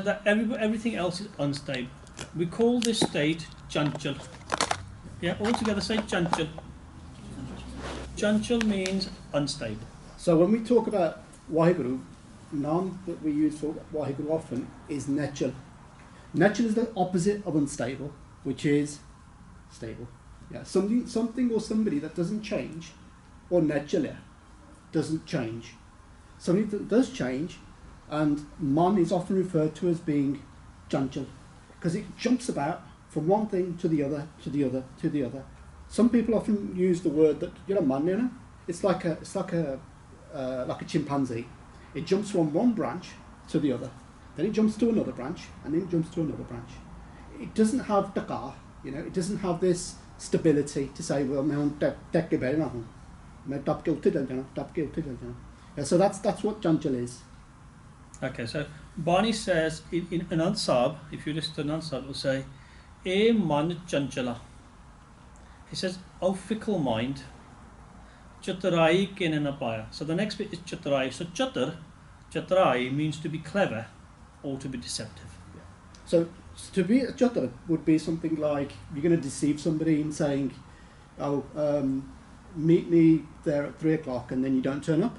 said that everything else is unstable. We call this state chanchal. Yeah, all together say chanchal. Chanchal means unstable. So when we talk about Waheguru, noun that we use for Waheguru often is nechal. Nechal is the opposite of unstable, which is stable. Yeah, something or somebody that doesn't change, or nechal doesn't change. Something that does change, and man is often referred to as being chanchal, because it jumps about from one thing to the other, to the other, to the other. Some people often use the word that man, it's like a chimpanzee. It jumps from one branch to the other, then it jumps to another branch, and then it jumps to another branch. It doesn't have dakar, it doesn't have this stability to say, well, yeah, so that's what chanchal is. Okay, so Bani says in Ansab, if you listen to Ansab, it will say, "E man chanchala." He says, "Oh fickle mind, chatarai ke na paya." So the next bit is chatarai. So chatarai means to be clever or to be deceptive. Yeah. So to be a chatar would be something like you're going to deceive somebody in saying, "Oh, meet me there at 3 o'clock," and then you don't turn up.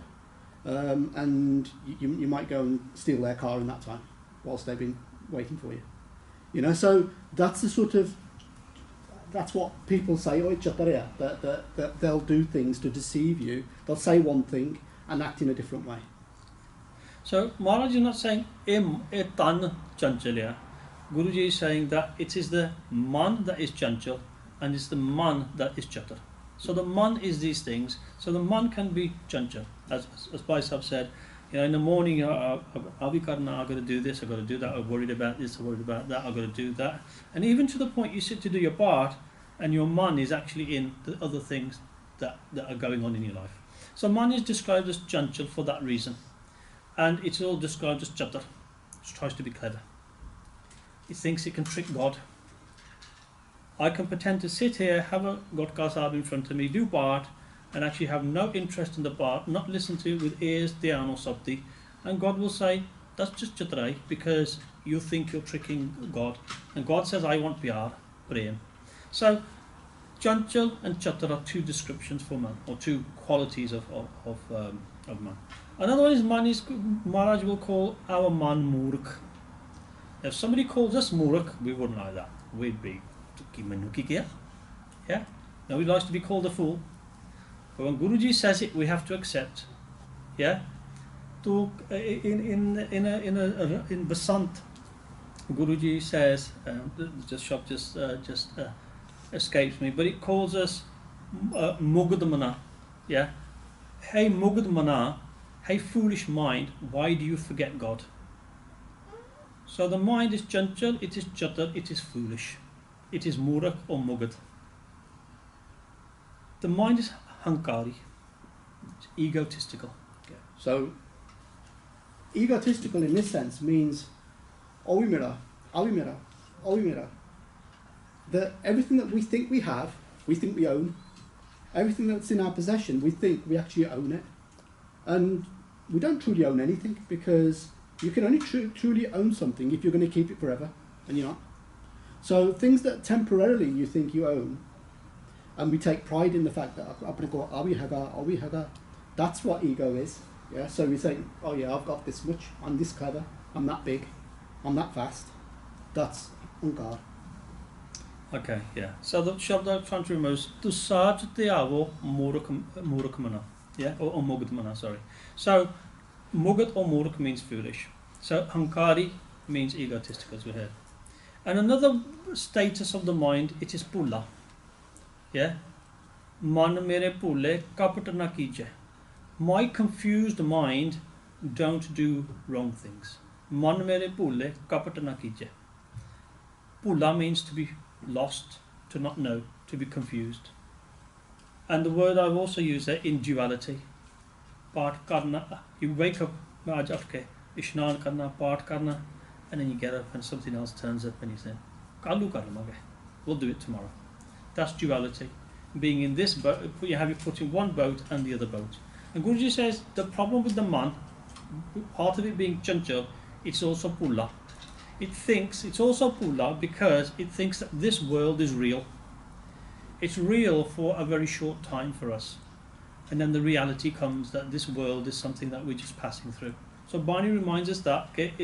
And you might go and steal their car in that time whilst they've been waiting for you. So that's that's what people say, that they'll do things to deceive you. They'll say one thing and act in a different way. So Maharaj is not saying tan chanchalya. Guruji is saying that it is the man that is chanchal and it's the man that is chatar. So the man is these things. So the man can be chanchal, as Bhai Sahib said. In the morning, I've got to do this, I've got to do that, I'm worried about this, I'm worried about that, I've got to do that. And even to the point you sit to do your part, and your man is actually in the other things that are going on in your life. So man is described as chanchal for that reason. And it's all described as chatar, which tries to be clever. It thinks it can trick God. I can pretend to sit here, have a Gotka Sahib in front of me, do part, and actually have no interest in the part, not listen to it with ears, dhyan or sabdi, and God will say, that's just chatrai, because you think you're tricking God. And God says, I want pyar, prem. So, chanchal and chatar are two descriptions for man, or two qualities of man. Another one is man is, Maharaj will call our man murk. If somebody calls us murk, we wouldn't like that. We'd be, yeah? Nobody likes to be called a fool. But when Guruji says it, we have to accept. Yeah? To in Basant, Guruji says, just escapes me, but it calls us Mugad Mana. Yeah? Hey Mugad Mana, hey foolish mind, why do you forget God? So the mind is chanchal, it is chatar, it is foolish. It is murak or mugad. The mind is hankari, it's egotistical. Okay. So, egotistical in this sense means awimira. That everything that we think we have, we think we own. Everything that's in our possession, we think we actually own it. And we don't truly own anything, because you can only truly own something if you're going to keep it forever, and you're not. So things that temporarily you think you own, and we take pride in the fact that that's what ego is. Yeah. So we think, oh yeah, I've got this much, I'm this clever, I'm that big, I'm that fast. That's ankar. Okay, yeah. So the shabda I'm trying to remove is to saj te avo murak mana. Yeah, or mugad mana, sorry. So mugad or murak means foolish. So hankari means egotistical, as we heard. And another status of the mind, it is pulla. Yeah? Man mere pulle kapat na kije. My confused mind don't do wrong things. Man mere pulle kapat na kije. Pulla means to be lost, to not know, to be confused. And the word I've also used there in duality. Paat karna, you wake up, ishnan karna, paat karna, and then you get up and something else turns up and you say, Kalu karamage, we'll do it tomorrow. That's duality. Being in this boat, you have you put in one boat and the other boat. And Guruji says the problem with the man, part of it being chanchal, it's also pulla. It thinks, it's also pula because it thinks that this world is real. It's real for a very short time for us. And then the reality comes that this world is something that we're just passing through. So Bani reminds us that that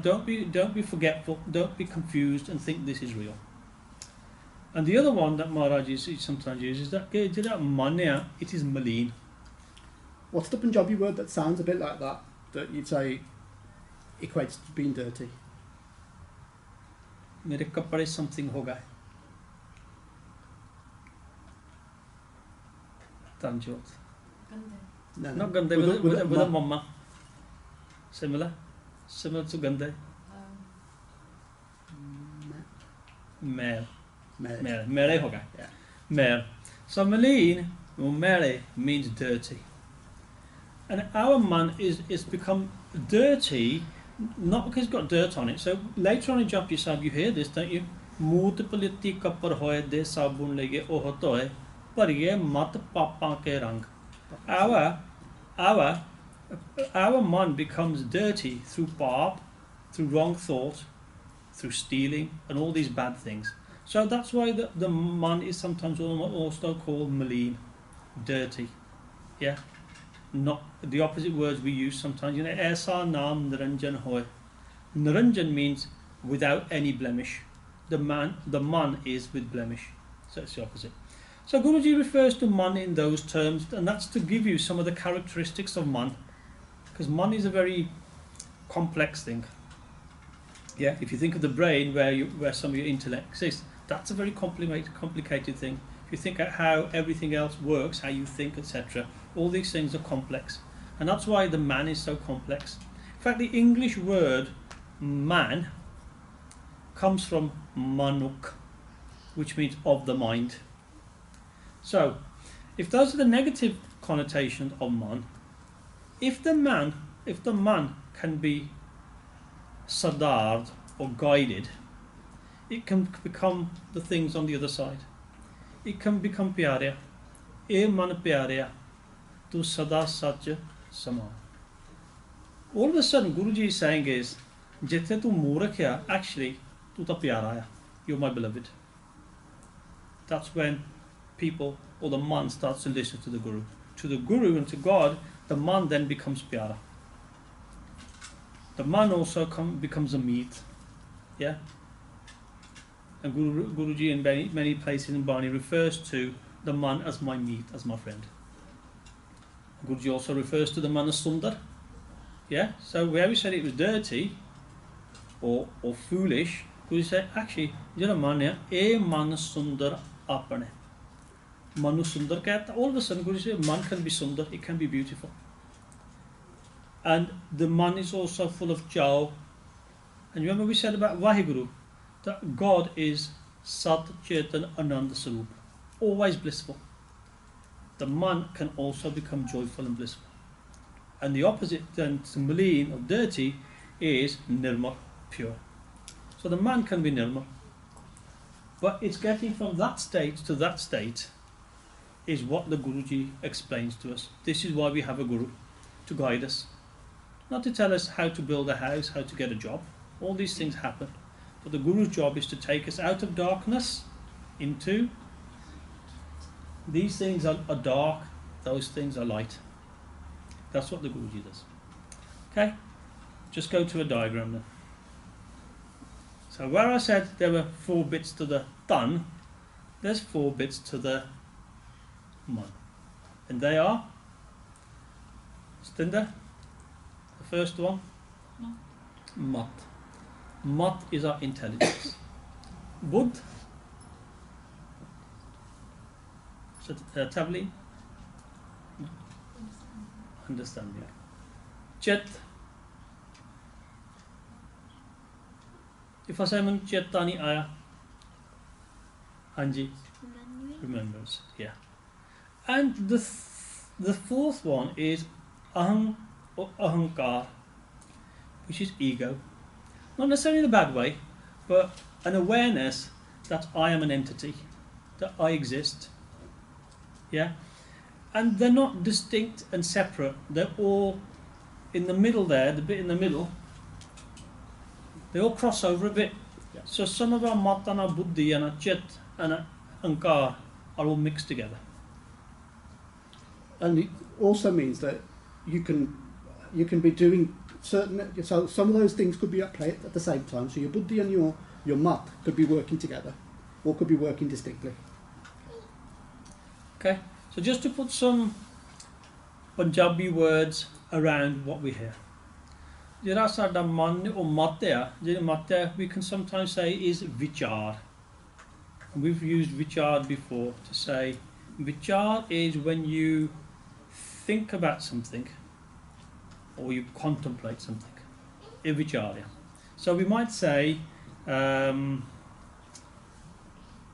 don't be forgetful, don't be confused and think this is real. And the other one that Maharaj sometimes uses is that it is maleen. What's the Punjabi word that sounds a bit like that you'd say equates to being dirty? Mere kapade something ho gaye. Tanjot. No, Not gande with a mama. Similar to gande. Mere ho gaye. Yeah. Mere. So maleen or mere means dirty. And our man is become dirty, not because it's got dirt on it. So later on in Japji Sahib you hear this, don't you? Moot paliti kapar hoye de sabun lege oh toye pariye mat papa ke rang. Our man becomes dirty through pap, through wrong thought, through stealing and all these bad things. So that's why the man is sometimes also called maleen, dirty. Yeah? Not the opposite words we use sometimes. You know, Aisa naam Niranjan hoy. Niranjan means without any blemish. The man is with blemish. So it's the opposite. So Guruji refers to man in those terms, and that's to give you some of the characteristics of man. Because man is a very complex thing. Yeah, if you think of the brain where some of your intellect exists, that's a very complicated thing. If you think of how everything else works, how you think, etc., all these things are complex. And that's why the man is so complex. In fact, the English word man comes from manuk, which means of the mind. So, if those are the negative connotations of man, if the man can be sadared or guided, it can become the things on the other side. It can become pyarya. E man pyarya, tu sada sach sama. All of a sudden, Guruji is saying is, jithe tu murakh hai, actually, tu ta pyara hai. You're my beloved. That's when people or the man starts to listen to the Guru. To the Guru and to God, the man then becomes pyara. The man also becomes a meat. Yeah? And Guruji in many places in Bani refers to the man as my meat, as my friend. Guruji also refers to the man as sundar. Yeah? So where we said it was dirty or foolish, Guruji said, actually, jada man hai, e man sundar apane. Manu sundar kehta. All of a sudden, Guruji said, man can be sundar, it can be beautiful. And the man is also full of jao. And remember we said about Vaheguru, that God is Sat Chetan Ananda Sarup, always blissful. The man can also become joyful and blissful. And the opposite then to maleen or dirty is nirmal, pure. So the man can be nirmal. But it's getting from that state to that state is what the Guruji explains to us. This is why we have a Guru, to guide us. Not to tell us how to build a house, how to get a job. All these things happen. But the Guru's job is to take us out of darkness into these things are dark, those things are light. That's what the Guruji does. Okay? Just go to a diagram then. So where I said there were 4 bits to the tan, there's 4 bits to the man. And they are Stinda, the first one, mat. Mat is our intelligence. Buddh, Tavli, understanding. Chet, if I say man Chetani Aya, Hanji, remembrance, yeah. And the 4th one is aham or ahankar, which is ego. Not necessarily in a bad way, but an awareness that I am an entity, that I exist. Yeah? And they're not distinct and separate, they're all in the middle there, the bit in the middle They all cross over a bit. Yeah. So some of our mat and our buddhi and our chit and our ankar are all mixed together. And it also means that you can be doing certain, so some of those things could be at play at the same time. So your buddhi and your mat could be working together, or could be working distinctly. Okay, so just to put some Punjabi words around what we hear. ਜਿਹੜਾ ਸਾਡਾ ਮਨ ਉਹ ਮਤ ਆ, ਜਿਹੜਾ ਮਤ ਹੈ, we can sometimes say is vichar. We've used vichar before to say vichar is when you think about something or you contemplate something. A vicharya. So we might say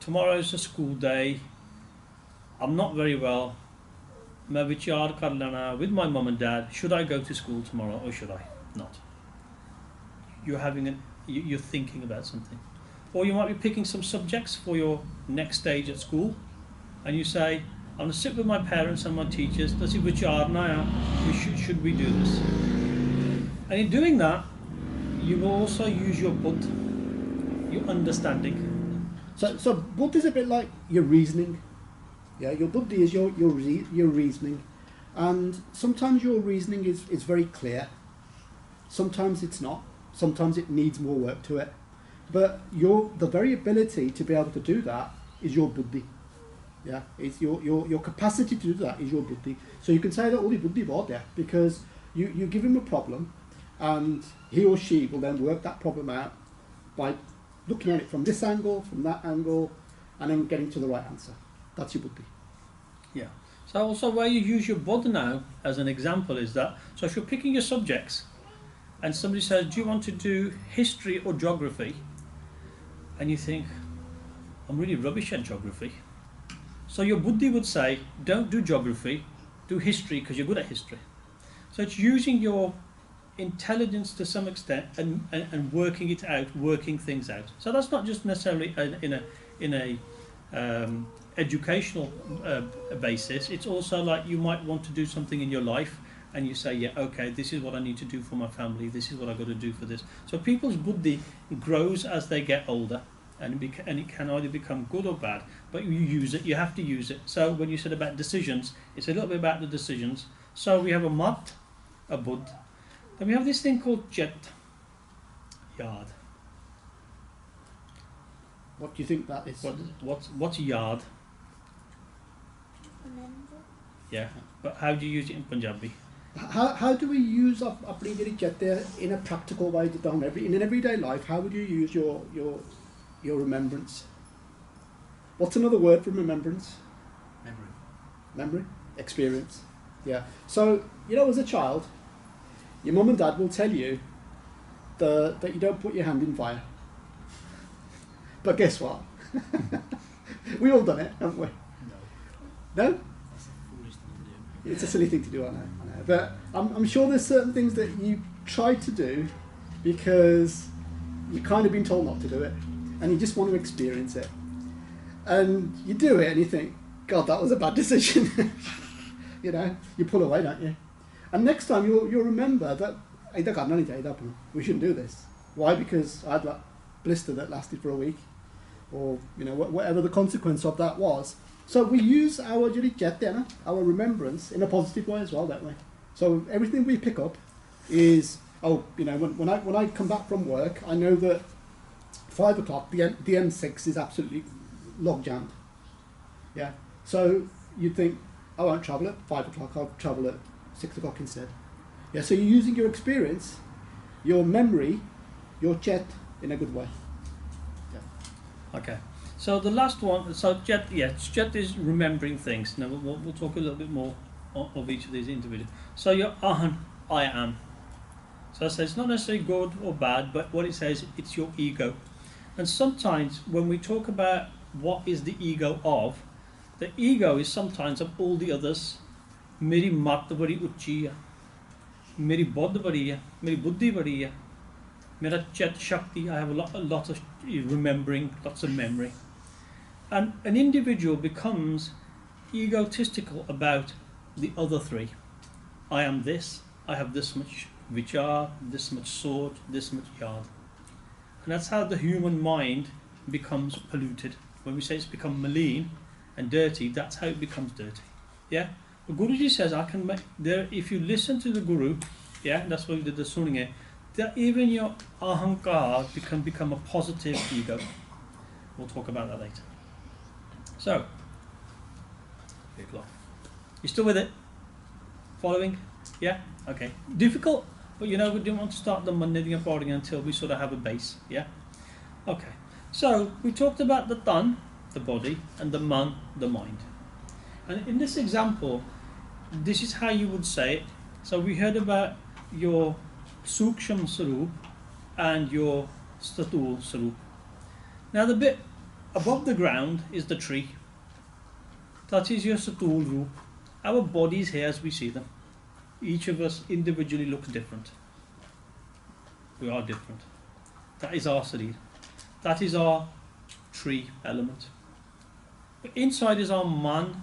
tomorrow's a school day, I'm not very well, मैं विचार कर लेना with my mum and dad, should I go to school tomorrow or should I not? You're thinking about something. Or you might be picking some subjects for your next stage at school, and you say, I'm going to sit with my parents and my teachers, should we do this? And in doing that, you will also use your buddh, your understanding. So buddhi is a bit like your reasoning. Yeah, your buddhi is your reasoning, and sometimes your reasoning is very clear. Sometimes it's not. Sometimes it needs more work to it. But the very ability to be able to do that is your buddhi. Yeah, it's your capacity to do that is your buddhi. So you can say that all your buddhi was there because you give him a problem, and he or she will then work that problem out by looking at it from this angle, from that angle, and then getting to the right answer. That's your buddhi. Yeah. So also where you use your buddha now as an example is that, so if you're picking your subjects and somebody says, do you want to do history or geography? And you think, I'm really rubbish at geography. So your buddhi would say, don't do geography, do history because you're good at history. So it's using your intelligence to some extent and working it out, working things out. So that's not just necessarily in a educational basis. It's also like you might want to do something in your life and you say, yeah, okay, this is what I need to do for my family, this is what I've got to do for this. So people's buddhi grows as they get older, and it can either become good or bad, but you use it, you have to use it. So when you said about decisions, it's a little bit about the decisions. So we have a mat, a buddh, then we have this thing called jet, yard. What do you think that is? What's yard? Yeah, but how do you use it in Punjabi? How do we use apni jehdi jet there in a practical way in an everyday life? How would you use your remembrance? What's another word for remembrance? Memory? Experience. Yeah. So, as a child, your mum and dad will tell you that you don't put your hand in fire. But guess what? We've all done it, haven't we? No? No? It's a silly thing to do, I know. But I'm sure there's certain things that you try to do because you've kind of been told not to do it, and you just want to experience it. And you do it and you think, God, that was a bad decision. You pull away, don't you? And next time you'll remember that we shouldn't do this. Why? Because I had that blister that lasted for a week, or whatever the consequence of that was. So we use our remembrance in a positive way as well, don't we? So everything we pick up is, when I come back from work, I know that 5 o'clock, the M6 is absolutely log jammed. Yeah. So you think, I won't travel at 5 o'clock, I'll travel at 6 o'clock instead. Yeah. So you're using your experience, your memory, your chet in a good way. Yeah. Okay. So the last one, jet is remembering things. Now we'll talk a little bit more of each of these individuals. So your ahan, I am. So I say it's not necessarily good or bad, but what it says, it's your ego. And sometimes when we talk about what is the ego of, the ego is sometimes of all the others. Meri mat badi uchi hai, meri bodh badi hai, meri buddhi badi hai, mera chet shakti, I have a lot of remembering, lots of memory. And an individual becomes egotistical about the other three. I am this, I have this much vichar, this much sword, this much yard. And that's how the human mind becomes polluted. When we say it's become maleen and dirty, that's how it becomes dirty. Yeah? The Guruji says, I can make there, if you listen to the Guru, yeah, that's why we did the suninge, that even your ahankar can become a positive ego. We'll talk about that later. So, 3 o'clock. You still with it? Following? Yeah? Okay. Difficult, but you know, we didn't want to start the Monday and boarding until we sort of have a base. Yeah? Okay. So, we talked about the tan, the body, and the man, the mind. And in this example, this is how you would say it. So, we heard about your suksham sarup and your statul sarup. Now, the bit above the ground is the tree. That is your satul roop. Our bodies here as we see them. Each of us individually looks different. We are different. That is our sarir. That is our tree element. But inside is our man,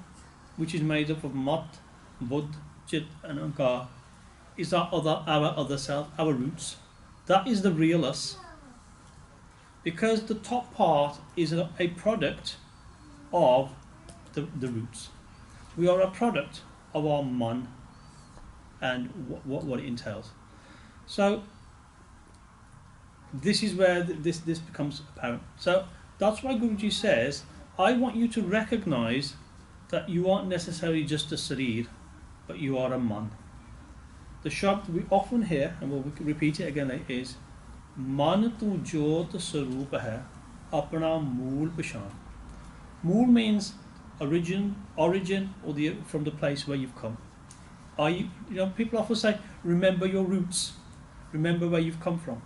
which is made up of mat, bud, chit and ankar. Is our other self, our roots. That is the real us. Because the top part is a product of the roots. We are a product of our man and what it entails. So this is where this becomes apparent. So that's why Guruji says, I want you to recognize that you aren't necessarily just a sarir, but you are a man. The shabd we often hear, and we'll repeat it again, is Man tu jot sarup hai, apna mool pashan. Mool means origin, or from the place where you've come. People often say, remember your roots, remember where you've come from.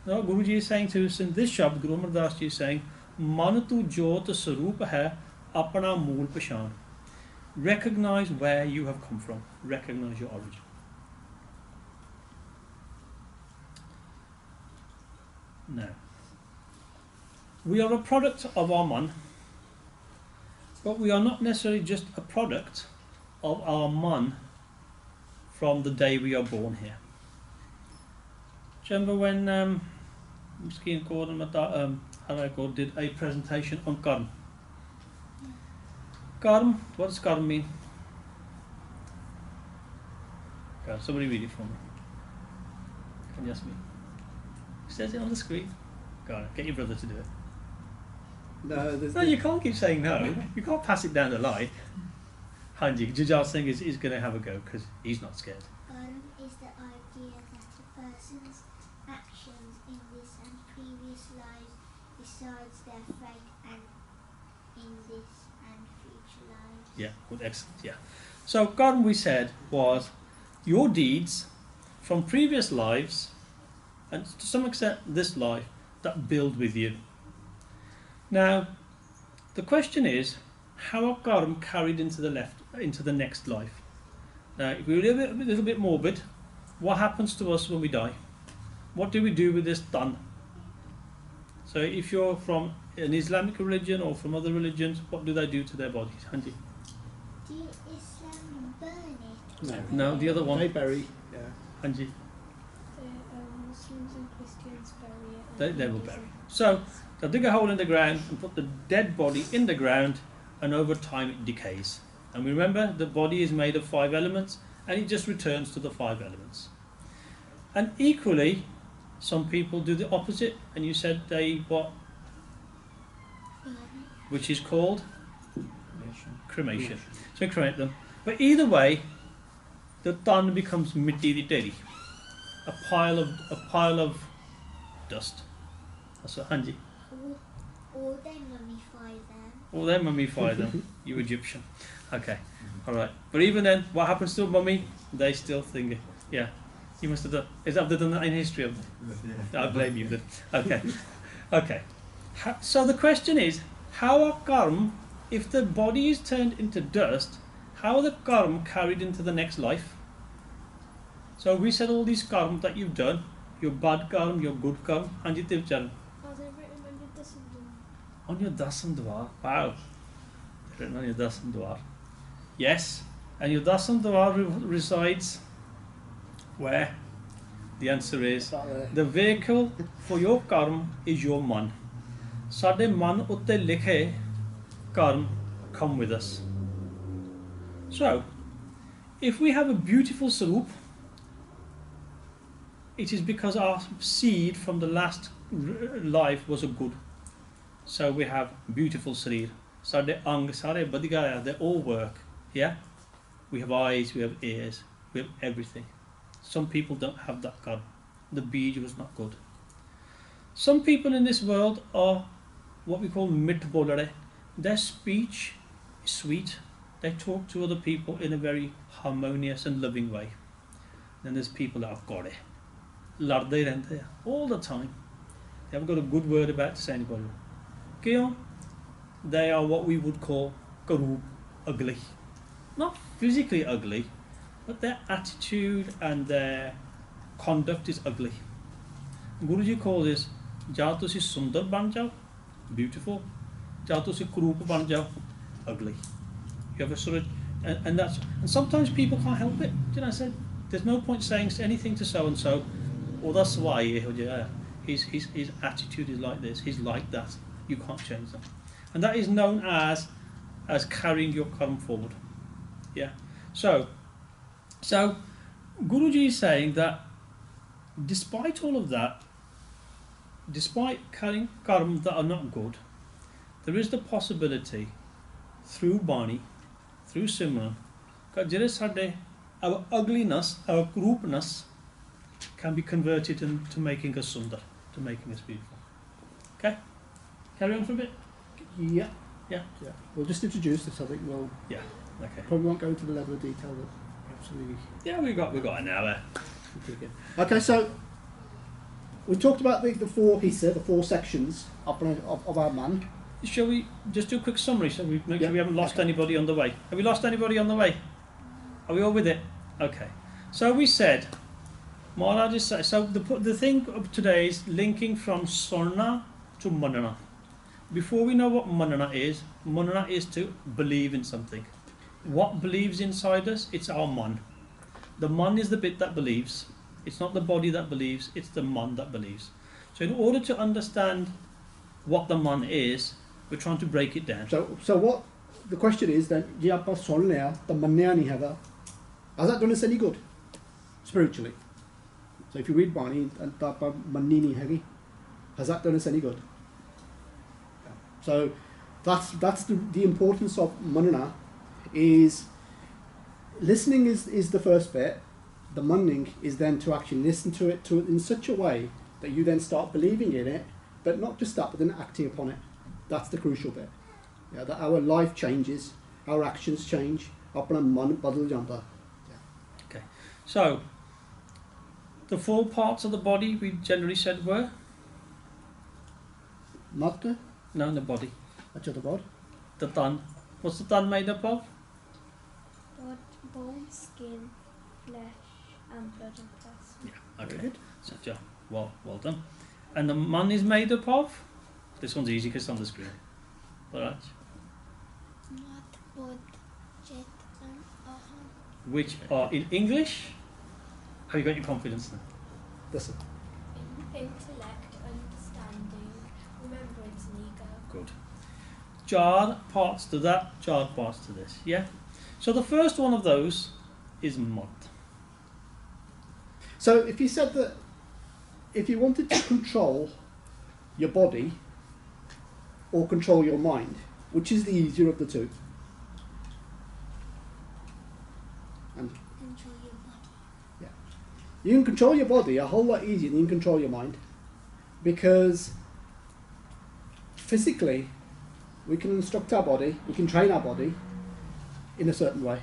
Now, Guruji is saying to us in this shabd, Guru Amar Das Ji is saying, Man tu jot sarup hai, apna mool pashan. Recognize where you have come from, recognize your origin. Now, we are a product of our man, but we are not necessarily just a product of our man from the day we are born here. Do you remember when Mskin Gordon Harakor did a presentation on karma? Karma, what does karma mean? Okay, somebody read it for me. Can you ask me? It says it on the screen. Go on, get your brother to do it. No, you can't keep saying no. You can't pass it down the line. Hanji, Jujal Singh is going to have a go because he's not scared. Is the idea that a person's actions in this and previous lives decides their fate and in this and future lives. Yeah, good, excellent, yeah. So, karma we said was your deeds from previous lives and to some extent this life that build with you. Now, the question is, how are karma carried into the next life? Now, if we're a little bit morbid, what happens to us when we die? What do we do with this tan? So, if you're from an Islamic religion or from other religions, what do they do to their bodies? Hanji? Do Islam burn it? No, the other one. They bury. Yeah. Hanji? Muslims and Christians bury it. They will bury. So they'll dig a hole in the ground and put the dead body in the ground, and over time it decays. And remember, the body is made of 5 elements, and it just returns to the 5 elements. And equally, some people do the opposite, and you said they what? Which is called cremation. So we cremate them. But either way, the tan becomes mitti di teri, a pile of dust. That's what Hanji. Or they mummify them. Or they mummify them, you Egyptian. Okay, alright. But even then, what happens to a mummy? They still think it. Yeah. You must have done. Have they done that in history of them? I blame you then. Okay. Okay. So the question is, how are karma, if the body is turned into dust, how are the karma carried into the next life? So we said all these karma that you've done, your bad karma, your good karma, and you did Are they written on your dasam dwar? on your dasam dwar. Wow. They're written on your dasam dwar. Yes. And your dasam dwar resides where? The answer is Start there. the vehicle for your karma is your man. Sade man utte likhe karma come with us. So, if we have a beautiful sarup, it is because our seed from the last life was a good. So we have beautiful sarir. Sade ang sare badigaya, they all work. Yeah? We have eyes, we have ears, we have everything. Some people don't have that karma. The beej was not good. Some people in this world are what we call mitbolare. Their speech is sweet. They talk to other people in a very harmonious and loving way. Then there's people that have got it. Ladde rehte all the time. They haven't got a good word about to say anybody. Kion, they are what we would call karoob, ugly. Not physically ugly, but their attitude and their conduct is ugly. Guruji calls this ja tusi sundar ban jao, beautiful, ja tusi karoob ban jao, ugly. You have a sort of, and sometimes people can't help it. Do you know what I said? There's no point saying anything to so and so, or that's why his attitude is like this, he's like that. You can't change that. And that is known as carrying your karma forward. Yeah. So Guruji is saying that despite all of that, despite carrying karma that are not good, there is the possibility through Bani, through Simran, that our ugliness, our groupness can be converted into making us sundar, to making us beautiful. Okay? Carry on for a bit? Yeah. Yeah? Yeah. We'll just introduce this. I think we'll Yeah. Okay. probably won't go into the level of detail that absolutely. Yeah, we've got an hour. Okay, so we talked about the four hissa, the four sections of our man. Shall we just do a quick summary so we make sure Yeah. we haven't lost anybody on the way? Have we lost anybody on the way? Are we all with it? Okay. So we said, Maharaj is so the thing of today is linking from Sorna to Manana. Before we know what Manana is to believe in something. What believes inside us? It's our man. The man is the bit that believes. It's not the body that believes, it's the man that believes. So in order to understand what the man is, we're trying to break it down. So what the question is then, je aapa sun liya, ta manniya nahi hega. Has that done us any good spiritually? So if you read Bani and ta aapa manni nahi hegi, has that done us any good? So that's the importance of manana. Is listening is the first bit. The manning is then to actually listen to it in such a way that you then start believing in it, but not just that, but then acting upon it. That's the crucial bit. Yeah, that our life changes, our actions change. Apna man badal janda. Okay. So the four parts of the body we generally said were? Matta, No, the body. acha the bod. The tan. What's the tan made up of? Bone, skin, flesh, and blood and plasma. Yeah. Very Okay. good. So, yeah, well done. And the man is made up of? This one's easy because it's on the screen. Alright. Mat, Bod, Jet, and Aham. Which are in English? Have you got your confidence now? Listen. Intellect, understanding, remembrance, and ego. Good. Jar parts to that, jar parts to this. Yeah? So the first one of those is mud. So if you said that, if you wanted to control your body or control your mind, which is the easier of the two? And Control your body. you can control your body a whole lot easier than you can control your mind, because physically we can instruct our body, we can train our body in a certain way.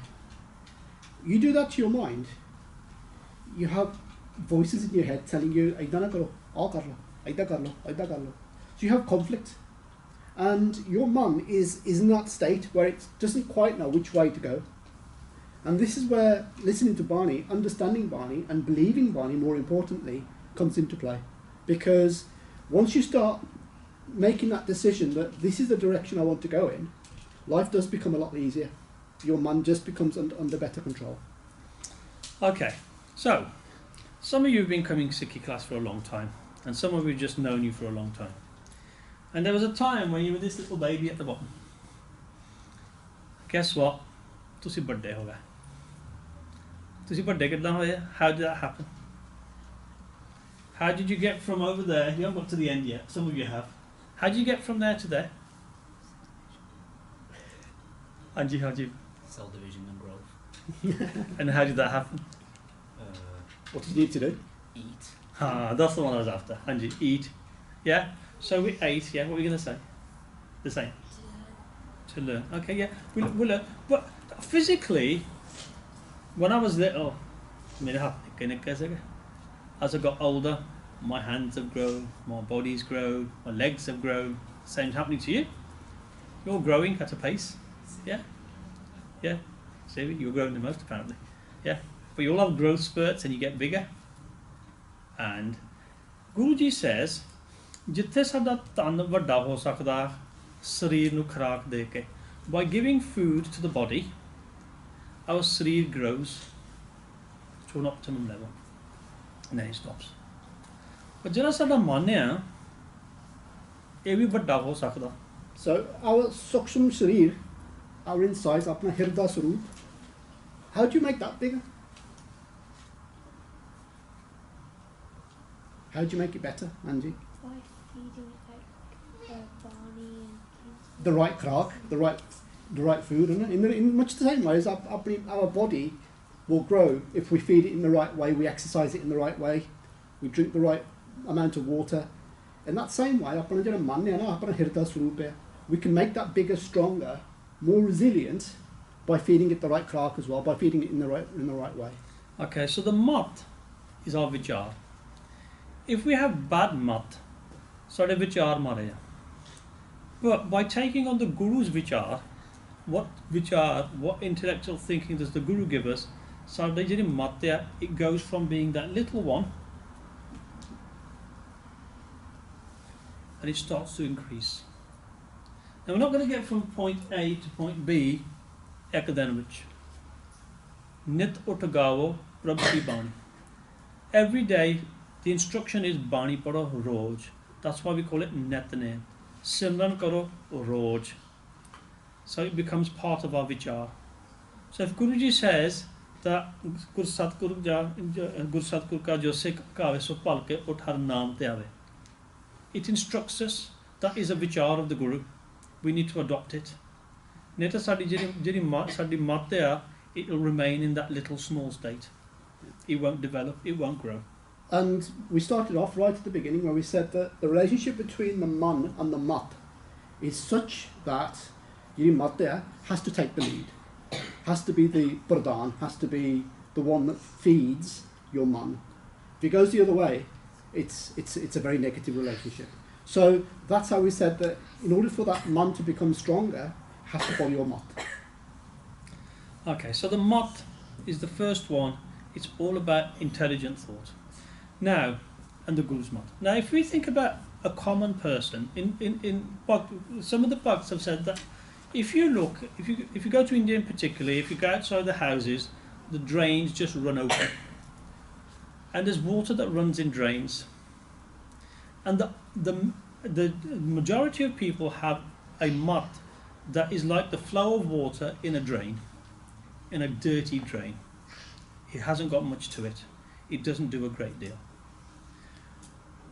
You do that to your mind, you have voices in your head telling you, "Aida na karo, aur kar lo, aida kar lo, aida kar lo." So you have conflict, and your mum is in that state where it doesn't quite know which way to go. And this is where listening to Bani, understanding Bani, and believing Bani, more importantly, comes into play. Because once you start making that decision that this is the direction I want to go in, life does become a lot easier. Your mind just becomes under better control. Okay. So Some of you have been coming Sikhi class for a long time, and some of you have just known you for a long time. And there was a time when you were this little baby at the bottom. Guess what? Tusi badde ho gaye. Tusi badde kiddaं hoye? How did that happen? How did you get from over there? You haven't got to the end yet. Some of you have. How did you get from there to there? Anji, how did you? Cell division and growth. And how did that happen? What did you need to do? Eat. Ah, that's the one I was after. Anji, eat. Yeah? So we ate, yeah? What were you going to say? The same? To learn. Okay, yeah. We'll learn. But physically, when I was little, as I got older, my hands have grown, my body's grown, my legs have grown. Same's happening to you. You're growing at a pace. Yeah? Yeah? See, you're growing the most apparently. Yeah? But you all have growth spurts and you get bigger. And Guruji says, ਜਿੱਥੇ ਸਾਡਾ ਤਨ ਵੱਡਾ ਹੋ ਸਕਦਾ ਸਰੀਰ ਨੂੰ ਖੁਰਾਕ ਦੇ ਕੇ, by giving food to the body, our ਸਰੀਰ grows to an optimum level. And then it stops. But ਜਿਹੜਾ ਸਾਡਾ ਮਨ ਆ, ਇਹ ਵੀ ਵੱਡਾ ਹੋ ਸਕਦਾ. So our Suksham Sharir, our insides, apna Hirda Swaroop, how do you make that bigger? How do you make it better, Anji? By feeding it like Bani and things. The right krak, the right food, and in much the same way as our body will grow if we feed it in the right way, we exercise it in the right way, we drink the right amount of water. In that same way, we can make that bigger, stronger, more resilient by feeding it the right krak as well, by feeding it in the right way. Okay, so the mat is our vichar. If we have bad mat, sade vichar mare. But by taking on the Guru's vichar, what intellectual thinking does the Guru give us? Sade jiri mat hai, it goes from being that little one and it starts to increase. Now we're not going to get from point A to point B academic. Nit utagavo prabhu Bani. Every day the instruction is Bani paro roj. That's why we call it Nitane. Simran karo roj. So it becomes part of our vichar. So if Guruji says that Gur Satguru ka jo Sikh kave so palke uthar naam te aave, it instructs us. That is a vichar of the Guru. We need to adopt it. Neta sadi sadi mat, it will remain in that little small state. It won't develop, it won't grow. And we started off right at the beginning where we said that the relationship between the man and the mat is such that Yiri Mat has to take the lead, has to be the pradhan, has to be the one that feeds your man. If it goes the other way, it's a very negative relationship. So that's how we said that in order for that man to become stronger, has to follow your mat. Okay, so the mat is the first one. It's all about intelligent thought. Now, and the Guru's mat. Now, if we think about a common person, some of the Bhakts have said that if you go to India in particular, if you go outside the houses, the drains just run open. And there's water that runs in drains. And the majority of people have a mat that is like the flow of water in a drain, in a dirty drain. It hasn't got much to it. It doesn't do a great deal.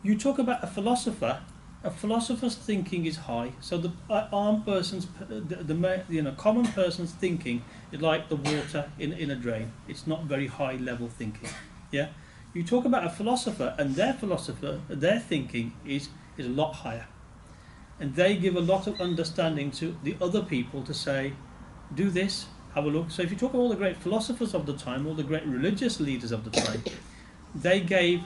You talk about a philosopher's thinking is high. So the common person's thinking is like the water in a drain. It's not very high level thinking. Yeah. You talk about a philosopher, and their thinking is a lot higher. And they give a lot of understanding to the other people to say, do this, have a look. So if you talk of all the great philosophers of the time, all the great religious leaders of the time, they gave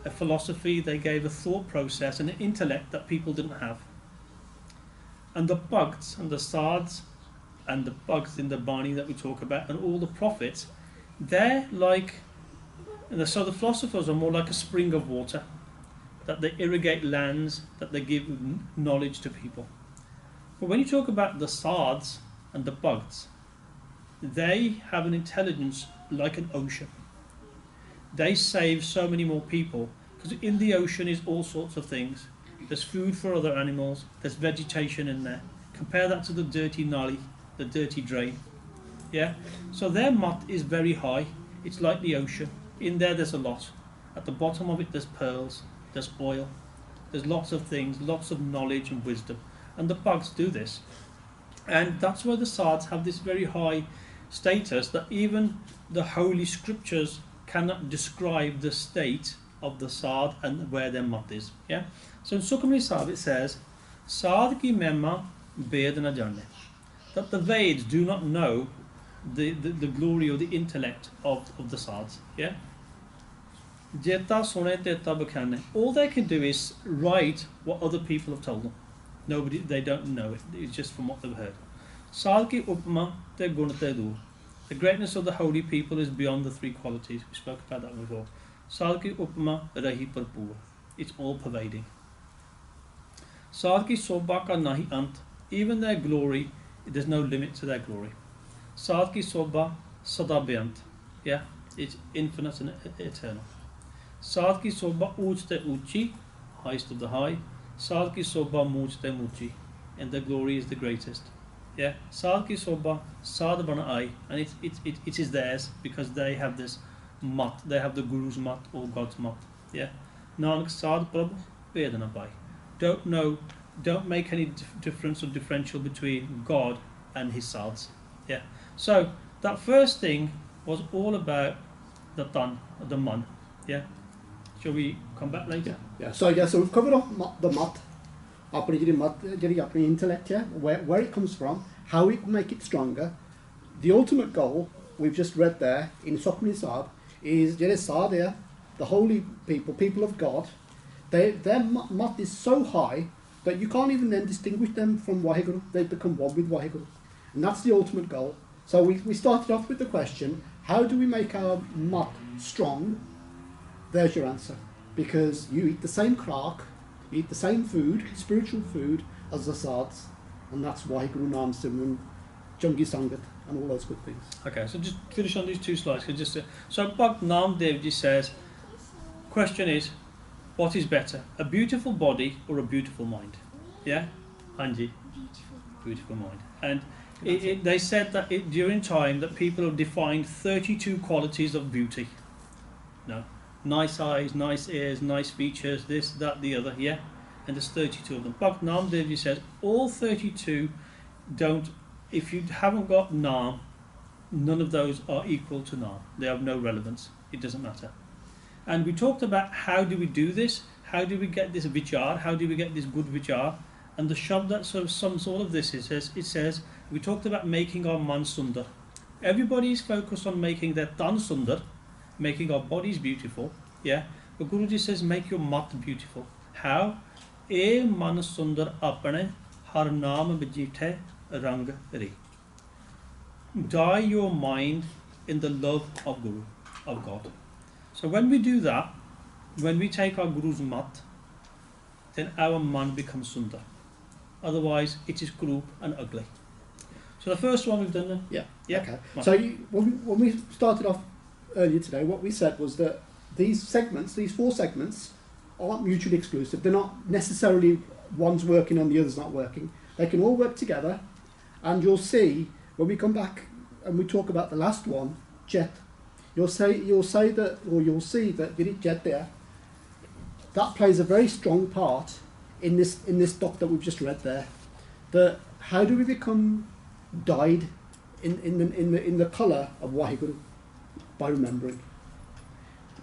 a philosophy, they gave a thought process and an intellect that people didn't have. And the Bhakts and the Sadhs and the Bhakts in the Bani that we talk about and all the prophets, they're like, so the philosophers are more like a spring of water, that they irrigate lands, that they give knowledge to people. But when you talk about the Sadhs and the Bhakts, they have an intelligence like an ocean. they save so many more people, because in the ocean is all sorts of things. There's food for other animals, there's vegetation in there. Compare that to the dirty nali, the dirty drain. Yeah? So their mat is very high. It's like the ocean. In there there's a lot. At the bottom of it there's pearls, there's oil, there's lots of things, lots of knowledge and wisdom. And the bugs do this. And that's why the Sards have this very high status that even the holy scriptures cannot describe the state of the Sard and where their mat is. Yeah? So in Sukhmani Sahib it says, Sard ki mehma bed na jane. That the Veds do not know the glory or the intellect of the Sards. Yeah? Jeta sune teta bakhane. All they can do is write what other people have told them. They don't know it. It's just from what they've heard. Sard ki upma te gun te dur. The greatness of the holy people is beyond the three qualities. We spoke about that before. Sard ki upma rahi parpur. It's all pervading. Sard ki sobha ka nahi ant. Even their glory, there's no limit to their glory. Sard ki sobha sada beyant. Yeah, it's infinite and eternal. Sard ki sobha uch te uchi, highest of the high. Sard ki sobha much te muchi, and the glory is the greatest. Yeah, Sard ki sobha sad bana ai, and it is theirs because they have this mat. They have the Guru's mat or God's mat. Yeah, Nanak sad prabh vedana pai. Don't make any difference or differential between God and his Sards. Yeah. So that first thing was all about the tan, the man. Yeah. Shall we come back later? Yeah. So we've covered off the mat, intellect, yeah, where it comes from, how we can make it stronger. The ultimate goal we've just read there in Sukhmani Sahib is Sadhya, the holy people of God. Their mat is so high that you can't even then distinguish them from Waheguru. They become one with Waheguru. And that's the ultimate goal. So we started off with the question, how do we make our mat strong? There's your answer. Because you eat the same krak, you eat the same food, spiritual food, as the Sards. And that's Waheguru Nam Simran, Jungi Sangat, and all those good things. Okay, so just finish on these two slides. So Bhakt Nam Dev Ji says, question is, what is better, a beautiful body or a beautiful mind? Yeah? Hanji? Beautiful mind. And they said that during time that people have defined 32 qualities of beauty. No. Nice eyes, nice ears, nice features, this, that, the other, yeah? And there's 32 of them. Bhakt Nam Dev Ji says, all 32 don't, if you haven't got Nam, none of those are equal to Nam. They have no relevance. It doesn't matter. And we talked about how do we do this, how do we get this vichar, how do we get this good vichar, and the shabd that sort of sums all of this, it says, we talked about making our man sundar. Everybody is focused on making their tan sundar, making our bodies beautiful, yeah, but Guruji says make your mat beautiful. How? E man sundar apne har naam bijithe rang ri. Dye your mind in the love of Guru, of God. So when we do that, when we take our Guru's mat, then our man becomes sundar. Otherwise, it is crude and ugly. So the first one we've done then? Yeah. Okay. Right. So when we started off earlier today, what we said was that these four segments, aren't mutually exclusive. They're not necessarily one's working and the other's not working. They can all work together, and you'll see when we come back and we talk about the last one, Jet. You'll see that Virit Jet there. That plays a very strong part in this doc that we've just read there. That how do we become dyed in the colour of Waheguru? By remembering.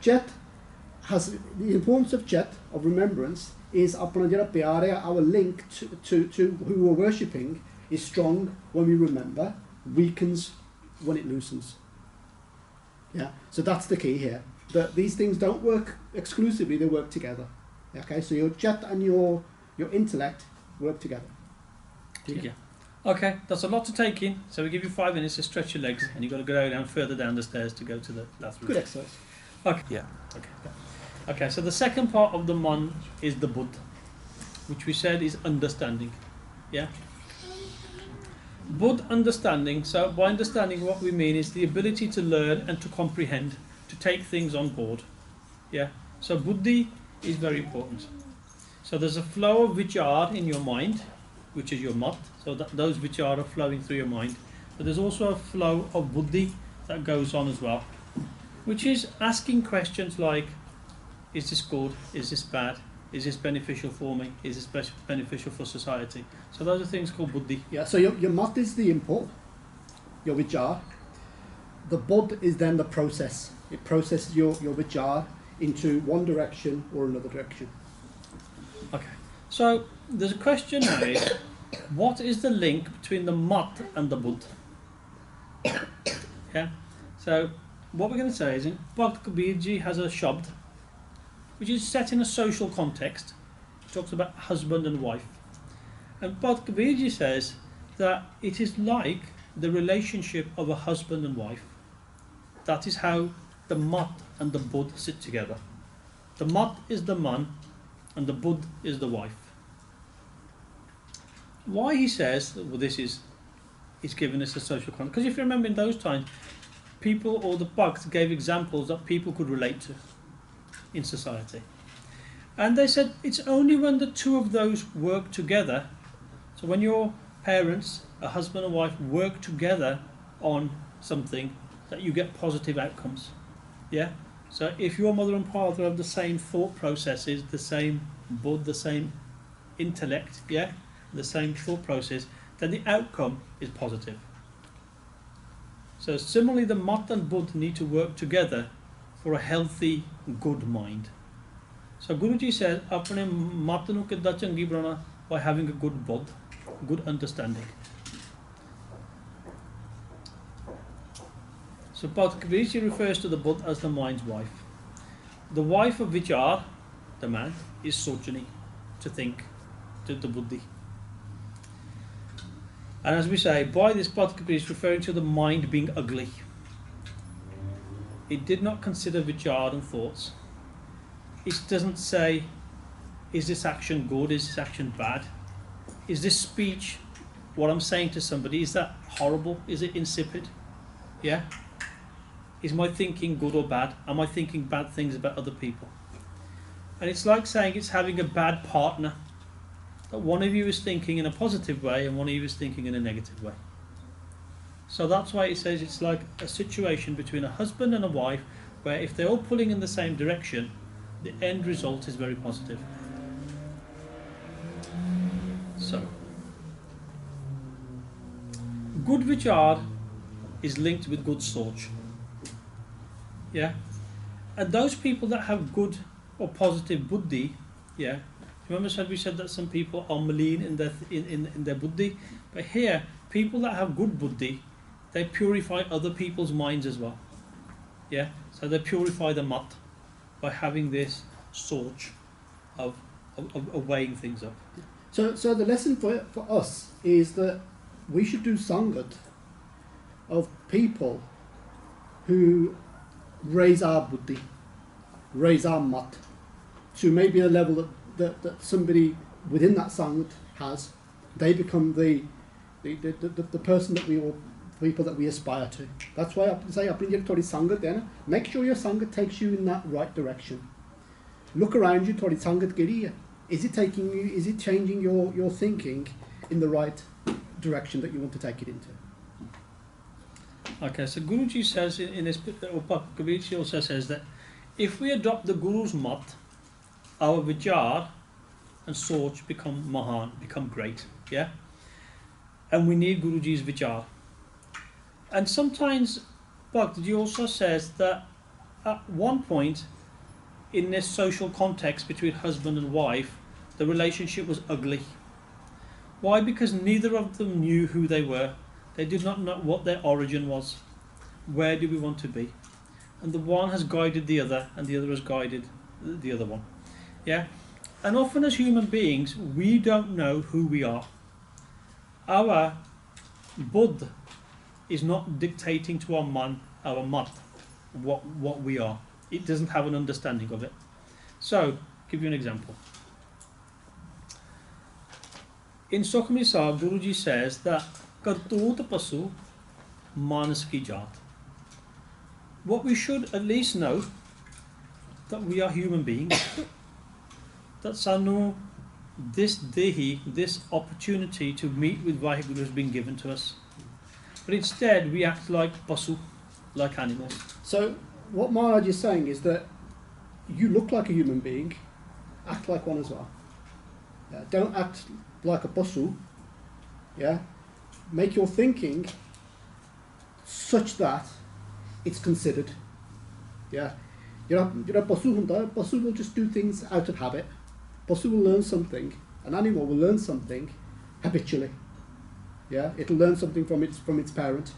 Jet has the importance of Jet, of remembrance, is apna jehda pyar hai, our link to who we're worshipping is strong when we remember, weakens when it loosens. Yeah, so that's the key here. That these things don't work exclusively; they work together. Okay, so your Jet and your intellect work together. Yeah. Okay, that's a lot to take in. So we give you 5 minutes to stretch your legs, and you've got to go down further down the stairs to go to the last room. Good exercise. Okay. Yeah. Okay. So the second part of the man is the Buddh, which we said is understanding. Yeah. Buddh understanding. So by understanding, what we mean is the ability to learn and to comprehend. to take things on board. Yeah. So buddhi is very important. So there's a flow of vichar in your mind, which is your mat. So those vichar are flowing through your mind. But there's also a flow of buddhi that goes on as well, which is asking questions like, is this good? Is this bad? Is this beneficial for me? Is this beneficial for society? So those are things called buddhi. Yeah, so your mat is the input, your vichar. The bud is then the process. It processes your vichar into one direction or another direction. Okay. So there's a question now is, what is the link between the mat and the bud? Yeah. So what we're going to say is, Bhakt Kabir Ji has a shabd which is set in a social context. It talks about husband and wife. And Bhakt Kabir Ji says that it is like the relationship of a husband and wife. That is how the mat and the bud sit together. The mat is the man and the bud is the wife. Why he says, well, this is, he's given us a social context. Because if you remember in those times, people or the Bhakts gave examples that people could relate to in society. And they said it's only when the two of those work together, so when your parents, a husband and wife, work together on something, that you get positive outcomes. Yeah? So if your mother and father have the same thought processes, the same bud, the same intellect, yeah, the same thought process, then the outcome is positive. So similarly, the mat and bud need to work together for a healthy, good mind. So Guruji says, apne mat nu kidda changi banana by having a good bud, good understanding. So Bhakt Kabir Ji refers to the bud as the mind's wife. The wife of vichar, the man, is sochani, to think, to the buddhi. And as we say, by this Bhakt Kabir is referring to the mind being ugly. It did not consider vichar and thoughts. It doesn't say, is this action good, is this action bad? Is this speech, what I'm saying to somebody, is that horrible? Is it insipid? Yeah? Is my thinking good or bad? Am I thinking bad things about other people? And it's like saying it's having a bad partner. That one of you is thinking in a positive way and one of you is thinking in a negative way. So that's why it says it's like a situation between a husband and a wife where if they're all pulling in the same direction, the end result is very positive. So, good vichar is linked with good soch. Yeah? And those people that have good or positive buddhi, yeah, remember we said that some people are maleen in their buddhi, but here, people that have good buddhi, they purify other people's minds as well. Yeah? So they purify the mat by having this soch of weighing things up. So the lesson for us is that we should do sangat of people who raise our buddhi, raise our mat to maybe a level that somebody within that sangat has. They become the person that we all, people that we aspire to. That's why I say sangat then. Make sure your sangat takes you in that right direction. Look around you, thodi sangat kehdi hai? Is it taking you, is it changing your thinking in the right direction that you want to take it into? Okay, so Guruji says in his Bhakt Kabir Ji also says that if we adopt the Guru's mat, our vichar and soch become mahan, become great. Yeah? And we need Guruji's vichar. And sometimes Bhakt Ji also says that at one point in this social context between husband and wife, the relationship was ugly. Why? Because neither of them knew who they were. They did not know what their origin was. Where do we want to be? And the one has guided the other, and the other has guided the other one. Yeah? And often as human beings, we don't know who we are. Our bud is not dictating to our mat, what we are. It doesn't have an understanding of it. So, give you an example. In Sukhmani Sahib, Guruji says that Kartoot Pasu Manas Ki Jaat. what we should at least know that we are human beings. That sanu this dehi, this opportunity to meet with Vaheguru has been given to us. But instead we act like pasu, like animals. So what Maharaj is saying is that you look like a human being, act like one as well. Yeah, don't act like a pasu. Yeah, make your thinking such that it's considered. Yeah, pasu will just do things out of habit. Pasu will learn something. An animal will learn something habitually. Yeah, it'll learn something from its parent,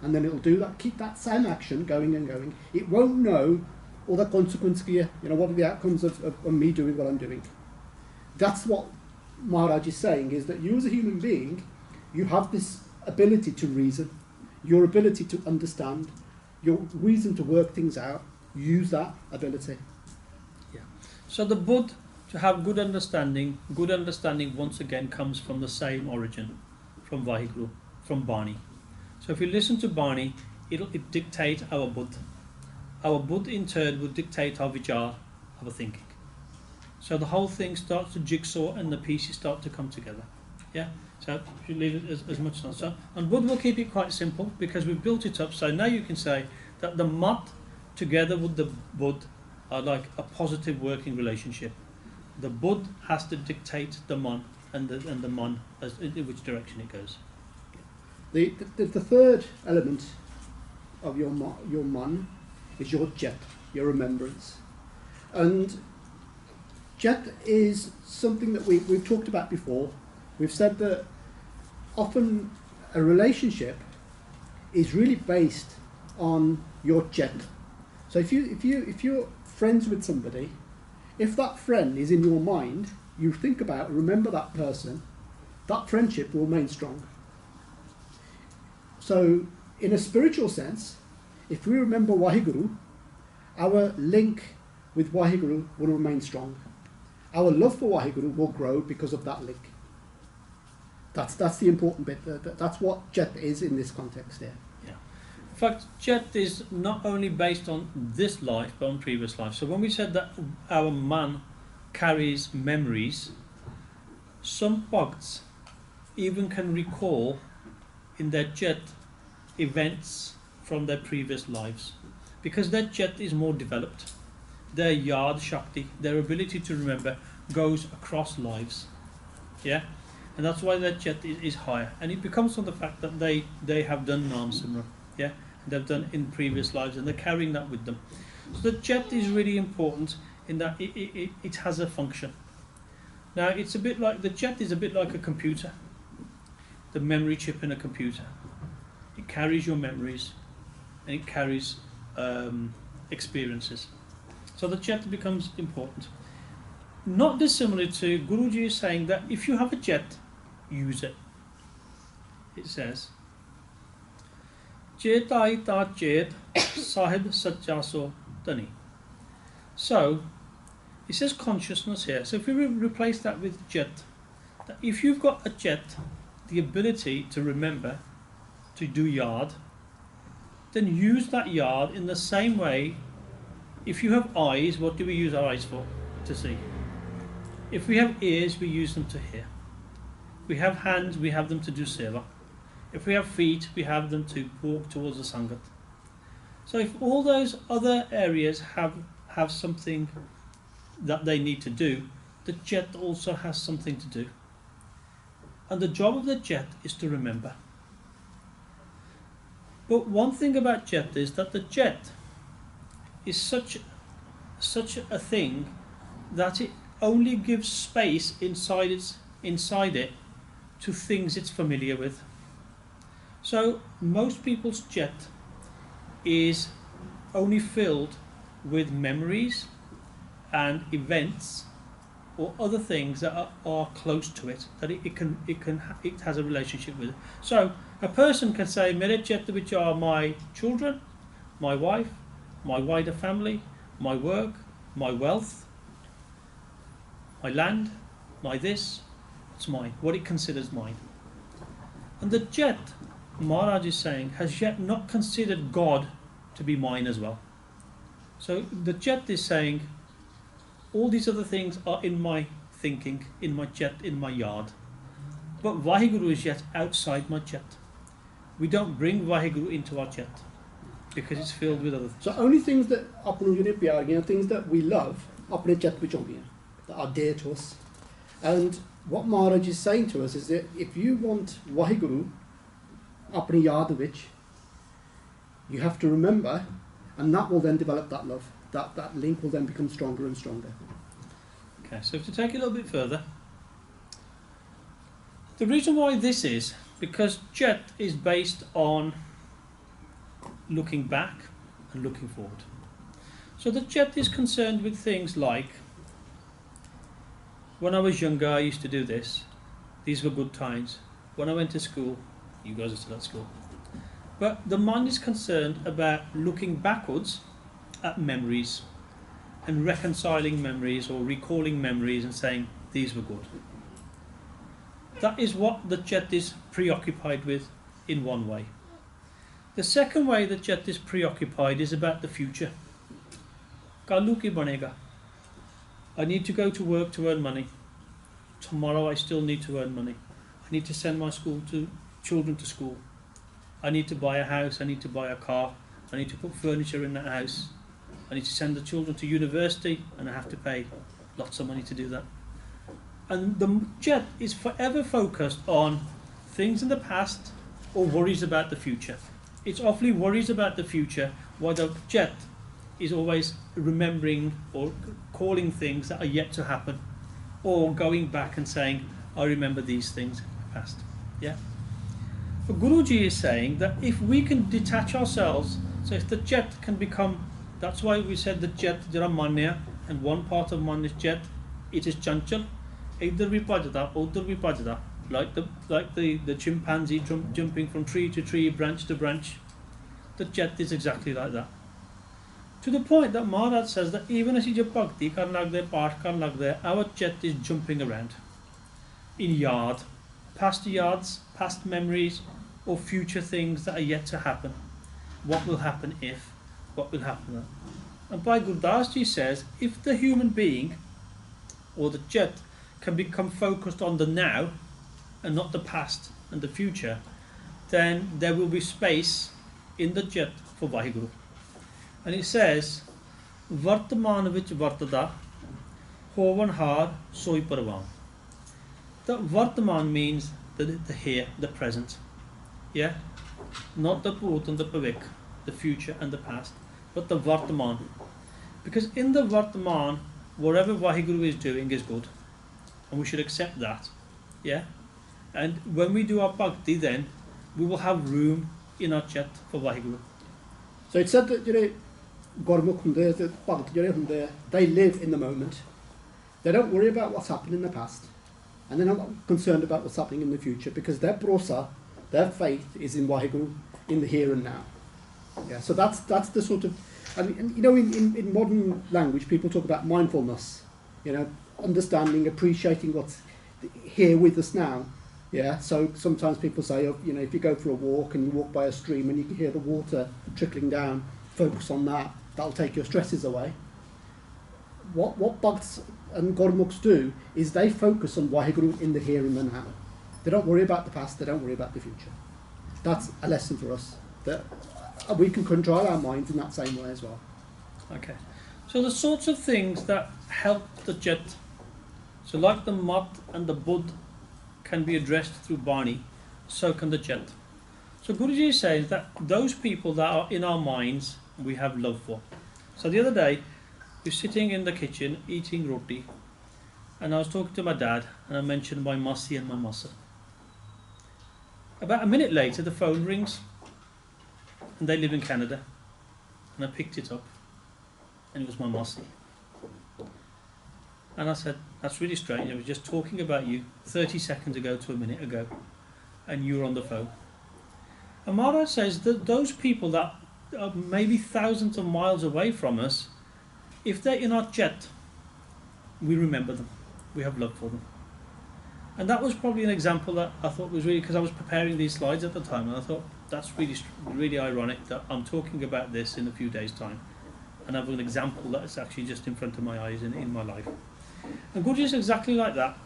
and then it'll do that. Keep that same action going and going. It won't know all the consequences. What are the outcomes of me doing what I'm doing. That's what Maharaj is saying, is that you as a human being, you have this ability to reason, your ability to understand, your reason to work things out. Use that ability. Yeah. So the Buddha, to have good understanding once again comes from the same origin, from Vaheguru, from Bani. So if you listen to Bani, it dictate our Buddha. Our Buddha in turn will dictate our vichar, our thinking. So the whole thing starts to jigsaw and the pieces start to come together. Yeah. So you should leave it as much as so. And Buddha will keep it quite simple because we've built it up. So now you can say that the mat together with the Buddha are like a positive working relationship. The Buddha has to dictate the man and the man as in which direction it goes. The third element of your man is your jet, your remembrance. And jet is something that we've talked about before. We've said that often a relationship is really based on your jet. So if you're friends with somebody, if that friend is in your mind, you remember that person, that friendship will remain strong. So in a spiritual sense, if we remember Vaheguru, our link with Vaheguru will remain strong. Our love for Vaheguru will grow because of that link. That's the important bit. That's what jet is in this context here. Yeah. In fact, jet is not only based on this life, but on previous life. So when we said that our man carries memories, some bhakts even can recall in their jet events from their previous lives, because their jet is more developed. Their yad shakti, their ability to remember, goes across lives. Yeah. And that's why that jet is higher, and it becomes from the fact that they have done Nam Simran, yeah, they've done in previous lives, and they're carrying that with them. So the jet is really important in that it has a function. Now it's a bit like the jet is a bit like a computer, the memory chip in a computer. It carries your memories, and it carries experiences. So the jet becomes important. Not dissimilar to Guruji is saying that if you have a jet, use it. It says, Chetai ta chet sahib sachaso tani. So, it says consciousness here. So if we replace that with jet, that if you've got a jet, the ability to remember, to do yard, then use that yard in the same way. If you have eyes, what do we use our eyes for? To see. If we have ears, we use them to hear. If we have hands, we have them to do seva. If we have feet, we have them to walk towards the sangat. So if all those other areas have something that they need to do, the jet also has something to do. And the job of the jet is to remember. But one thing about jet is that the jet is such a thing that it only gives space inside it to things it's familiar with. So most people's jet is only filled with memories and events or other things that are close to it, that it has a relationship with. So a person can say, "Mere jet which are my children, my wife, my wider family, my work, my wealth, my land, my this, it's mine," what it considers mine. And the jet, Maharaj is saying, has yet not considered God to be mine as well. So the jet is saying, all these other things are in my thinking, in my jet, in my yard. But Vaheguru is yet outside my jet. We don't bring Vaheguru into our jet because it's filled with other things. So only things that अपने जो ने प्यार किया, things that we love, अपने jet ਵਿੱਚ आਉਂਦੀਆਂ, that are dear to us. And what Maharaj is saying to us is that if you want Vaheguru अपनी याद ਵਿੱਚ, you have to remember, and that will then develop that love. That link will then become stronger and stronger. Okay, so to take it a little bit further, the reason why this is because jet is based on looking back and looking forward. So the jet is concerned with things like, when I was younger I used to do this, these were good times. When I went to school, you guys are still at school. But the mind is concerned about looking backwards at memories and reconciling memories or recalling memories and saying these were good. That is what the jet is preoccupied with in one way. The second way the jet is preoccupied is about the future. Kalu ki banega. I need to go to work to earn money. Tomorrow I still need to earn money. I need to send my children to school. I need to buy a house, I need to buy a car, I need to put furniture in that house. I need to send the children to university and I have to pay lots of money to do that. And the jet is forever focused on things in the past or worries about the future. It's awfully worries about the future, while the jet is always remembering or calling things that are yet to happen, or going back and saying, I remember these things in the past. Yeah? But Guruji is saying that if we can detach ourselves, so if the jet can become, that's why we said the jet, jara manya, and one part of man is jet, it is chanchal, either vi bhajda, udhar vi bhajda, like the chimpanzee jumping from tree to tree, branch to branch. The jet is exactly like that. To the point that Maharaj says that even as you bhakti karn lagde, paath karn lagde, our jet is jumping around in past yards, past memories, or future things that are yet to happen. What will happen if? What will happen then? And Bhai Gurdas Ji says, if the human being or the jet can become focused on the now and not the past and the future, then there will be space in the jet for Vaheguru. And it says, Vartaman vich vartada, hovan har soi parvan. The Vartaman means the here, the present. Yeah? Not the Bhut and the Pavik, the future and the past, but the Vartaman. Because in the Vartaman, whatever Vaheguru is doing is good. And we should accept that. Yeah? And when we do our bhakti, then we will have room in our jet for Vaheguru. So it said that Gurmukh hunde, the Bhakt hunde, they live in the moment. They don't worry about what's happened in the past. And they're not concerned about what's happening in the future, because their brosa, their faith is in Vaheguru, in the here and now. Yeah, so that's the sort of, and in modern language people talk about mindfulness, understanding, appreciating what's here with us now. Yeah, so sometimes people say, if you go for a walk and you walk by a stream and you can hear the water trickling down, focus on that, that'll take your stresses away. What Bhakts and Gurmukhs do is they focus on Vaheguru in the here and the now. They don't worry about the past, they don't worry about the future. That's a lesson for us, that we can control our minds in that same way as well. Okay, so the sorts of things that help the jet, so like the mat and the bud can be addressed through Bani, so can the jet. So Guruji is saying that those people that are in our minds, we have love for. So the other day, we were sitting in the kitchen eating roti, and I was talking to my dad, and I mentioned my Masi and my Masa. About a minute later, the phone rings, and they live in Canada, and I picked it up, and it was my Masi. And I said, that's really strange, I was just talking about you 30 seconds ago to a minute ago, and you were on the phone. And Maharaj says that those people that are maybe thousands of miles away from us, if they're in our jet, we remember them, we have love for them. And that was probably an example that I thought was really, because I was preparing these slides at the time, and I thought, that's really ironic that I'm talking about this in a few days' time, and I have an example that's actually just in front of my eyes in my life. And Guru is exactly like that.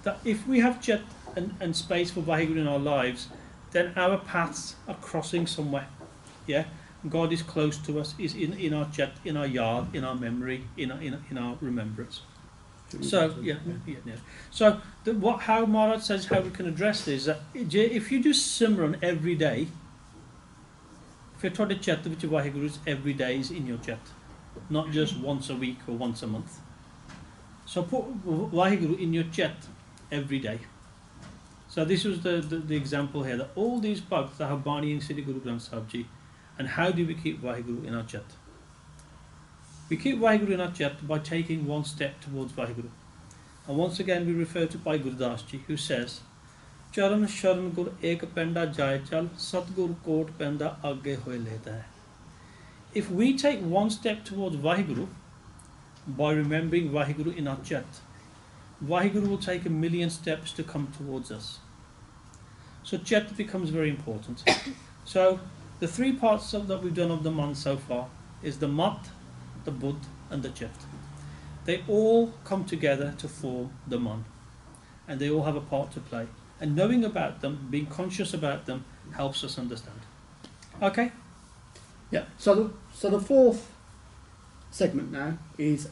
That if we have jet and space for Vaheguru in our lives, then our paths are crossing somewhere. Yeah, God is close to us. Is in our jet, in our yard, in our memory, in our remembrance. So yeah. So how Maharaj says how we can address this is that if you do Simran every day, if you're taught a chat which Vaheguru is every day is in your chat, not just once a week or once a month. So put Vaheguru in your chat every day. So this was the example here that all these bhakts that have Bani and Sri Guru Granth Sahib Ji, and how do we keep Vaheguru in our chat? We keep Vaheguru in our chat by taking one step towards Vaheguru. And once again we refer to Bhai Gurdas Ji, who says, Charan Sharan Gur Ek Penda Jai Chal Satgur Kot Penda Agge Hoye Leta Hai. If we take one step towards Vaheguru by remembering Vaheguru in our chat, Vaheguru will take 1,000,000 steps to come towards us. So chat becomes very important. So the three parts that we've done of the man so far is the mat, the bud and the chat. They all come together to form the man, and they all have a part to play, and knowing about them, being conscious about them, helps us understand. Okay? Yeah, so the fourth segment now is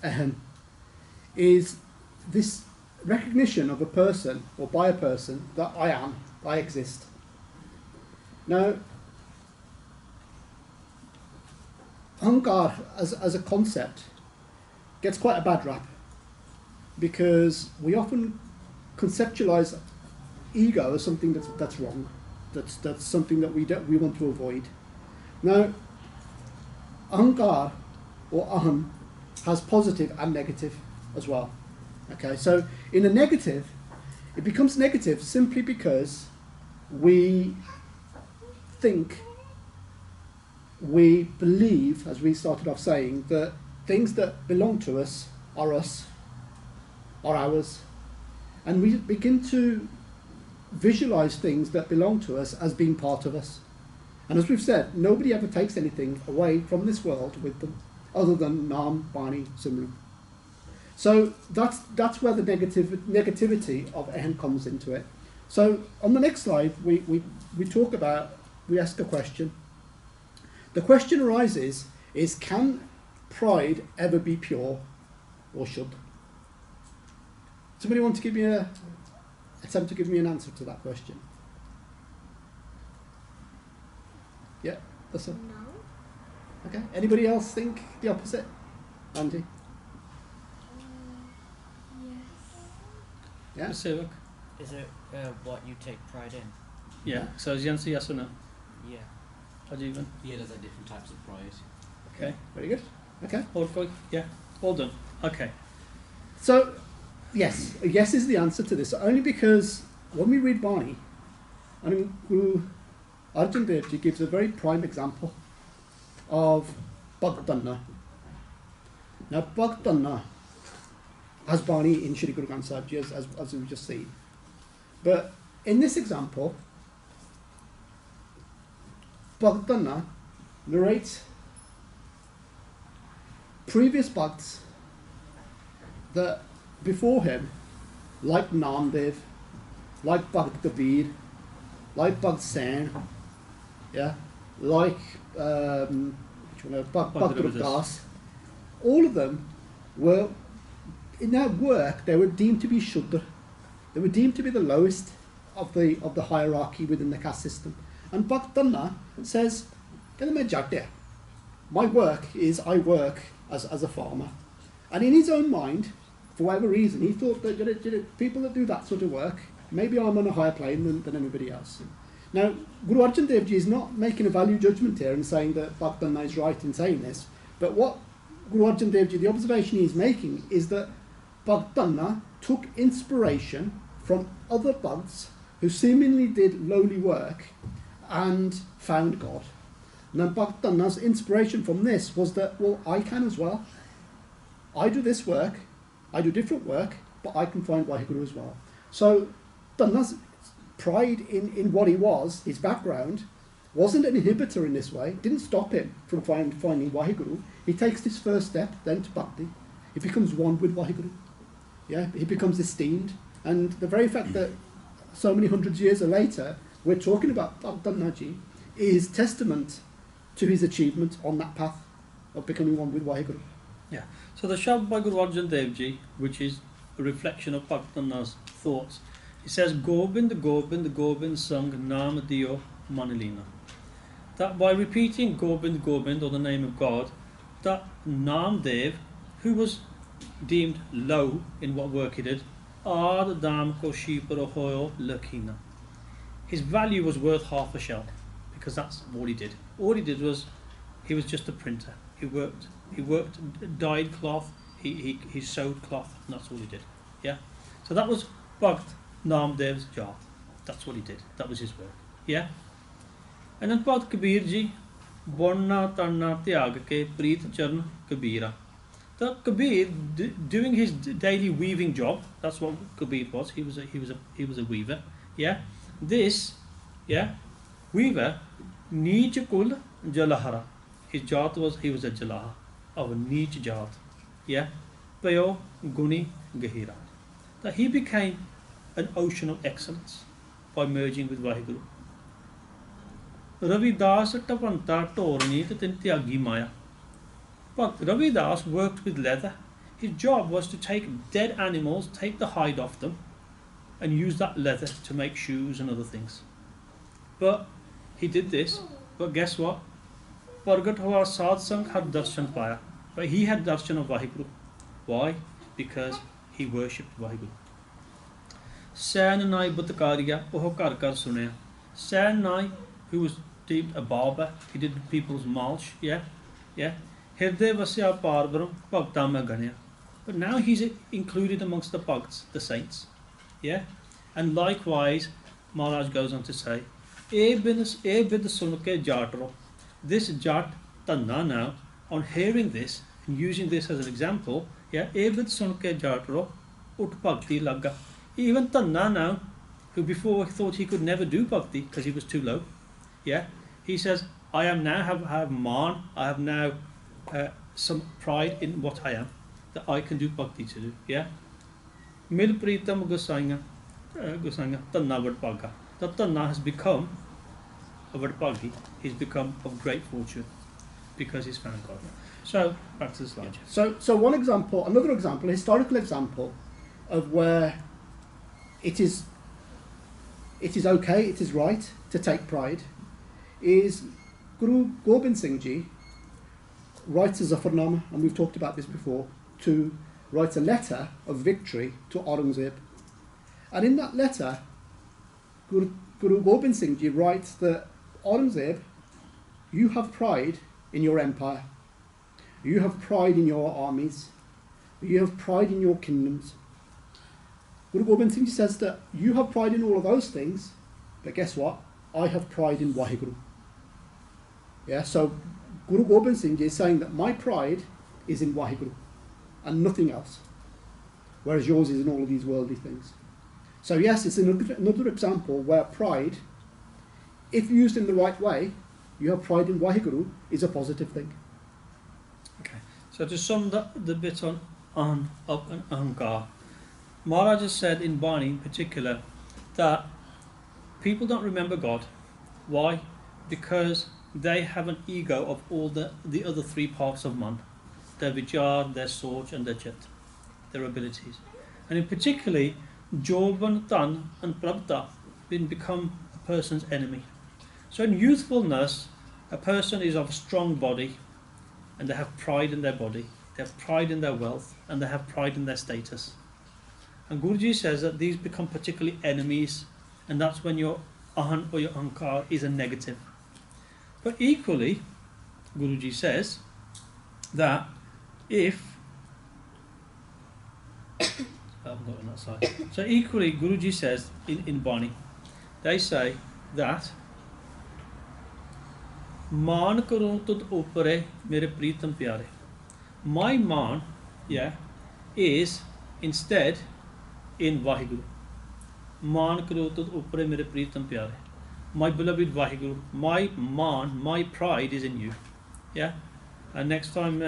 this recognition of a person, or by a person, that I exist. Now, Ahankar as a concept gets quite a bad rap, because we often conceptualize ego as something that's wrong, that's something that we want to avoid. Now, Ahankar or Aham has positive and negative as well. Okay, so in a negative, it becomes negative simply because we believe, as we started off saying, that things that belong to us, are ours, and we begin to visualize things that belong to us as being part of us. And as we've said, nobody ever takes anything away from this world with them, other than Nam, Bani, Simran. So that's where the negativity of Ehen comes into it. So on the next slide, we ask a question. The question arises is, can pride ever be pure, or should? Somebody want to attempt to give me an answer to that question? Yeah, that's it. No. Okay. Anybody else think the opposite? Andy? Yes. Yeah? Let's look. Is it what you take pride in? Yeah. So is the answer yes or no? Yeah. Ajivan? Yeah, there's like different types of pride. Okay. Very good. Okay. All good? Yeah. All done. Okay. So, yes. Yes is the answer to this. Only because when we read Bani, Guru Arjan Dev Ji gives a very prime example of Bhaktanna. Now, Bhaktanna has Bani in Shri Guru Granth Sahib Ji, as we've just seen. But in this example, Bhaktanna narrates previous Bhakts that before him, like Namdev, like Bhakt Kabir, like Bhakt Sen, yeah, like Bhakt Rav Das, all of them were, in their work, they were deemed to be Shudra. They were deemed to be the lowest of the hierarchy within the caste system. And Bhaktanna says, my work is, I work as a farmer. And in his own mind, for whatever reason, he thought that people that do that sort of work, maybe I'm on a higher plane than anybody else. Now, Guru Arjan Dev Ji is not making a value judgment here and saying that Bhaktanna is right in saying this, but what Guru Arjan Dev Ji, the observation he's making is that Bhaktanna took inspiration from other Bhakts who seemingly did lowly work and found God. Now, Bhaktanna's inspiration from this was that, well, I can as well. I do this work, I do different work, but I can find Vaheguru as well. So, Tanna's pride in what he was, his background, wasn't an inhibitor in this way, didn't stop him from finding Waheguru. He takes this first step then to bhakti. He becomes one with Waheguru. Yeah, he becomes esteemed. And the very fact that so many hundreds of years later we're talking about Bhakti is testament to his achievement on that path of becoming one with Waheguru. Yeah. So the Shabd by Guru Arjan Dev Ji, which is a reflection of Bhaktivinoda's thoughts, he says, Gobind, Gobind, Gobind sung Nam Dio Manalina. That by repeating Gobind, Gobind, or the name of God, that Nam Dev, who was deemed low in what work he did, Ad Dam Koshipara Hoyo Lakina. His value was worth half a shell, because that's all he did. All he did was, he was just a printer. He worked, dyed cloth, he sewed cloth, and that's all he did. Yeah? So that was Bhakt Namdev's job. That's what he did. That was his work. Yeah? And then Bhakt Kabir Ji, Borna Tarna Tyag Ke Preet Charan Kabira. The Kabir, doing his daily weaving job, that's what Kabir was. He was a weaver. Yeah? This, yeah, weaver, Nij Kul Jalahara. His jat was, he was a Jalaha, of a Nij jat. Yeah? Payo Guni Gahira. That he became an ocean of excellence by merging with Vaheguru. Ravi Das Tapanta Torni Tyagi Maya. But Ravi Das worked with leather. His job was to take dead animals, take the hide off them, and use that leather to make shoes and other things. But he did this, but guess what? Pargat Hua Sadsang had darshan paya. But he had darshan of Vaheguru. Why? Because he worshipped Vaheguru. Sain Nai Bhattacharya, Oho Kar Kar Sunaya. Sain Nai, who was deemed a barber, he did people's mulch, yeah? Hirde Vasya Parvaram Bhaktama Ganya. But now he's included amongst the Bhakts, the saints. Yeah? And likewise, Maharaj goes on to say, E bid sunke jatro. This jat tanna now, on hearing this and using this as an example, yeah, E bid sunke jatro ut bhakti lagga. Even tanna now, who before thought he could never do bhakti because he was too low, yeah, he says, I am now have man, I have now some pride in what I am, that I can do bhakti to do, yeah. Mil Pritam Gosanga Tanna Vadpaga. That Tanna has become a Vadpagi, he's become of great fortune because he's found God. So, back to the slide. So one example, another example, a historical example of where it is okay, it is right to take pride, is Guru Gobind Singh Ji writes a Zafarnama, and we've talked about this before, writes a letter of victory to Aurangzeb. And in that letter, Guru Gobind Singh Ji writes that Aurangzeb, you have pride in your empire, you have pride in your armies, you have pride in your kingdoms. Guru Gobind Singh Ji says that you have pride in all of those things, but guess what? I have pride in Waheguru. Yeah, so Guru Gobind Singh Ji is saying that my pride is in Waheguru and nothing else, whereas yours is in all of these worldly things. So yes, it's another example where pride, if used in the right way, you have pride in Waheguru, is a positive thing. Okay, so to sum the bit on Ahankar, Maharaj has said in Bani in particular that people don't remember God. Why? Because they have an ego of all the other three parts of man, their vichar, their soch and their chit, their abilities. And in particularly, Joban, Tan and Prabta become a person's enemy. So in youthfulness, a person is of a strong body and they have pride in their body, they have pride in their wealth and they have pride in their status. And Guruji says that these become particularly enemies, and that's when your ahan or your ahankar is a negative. But equally, Guruji says that if I haven't got on that side. So equally, Guruji says in Bani, they say that मान करूं तुद ऊपरे मेरे प्रीतम प्यारे. My man, yeah, is instead in Vaheguru. मान करो तुद ऊपरे मेरे प्रीतम प्यारे. my beloved Vaheguru, my man, my pride is in you. Yeah? And next time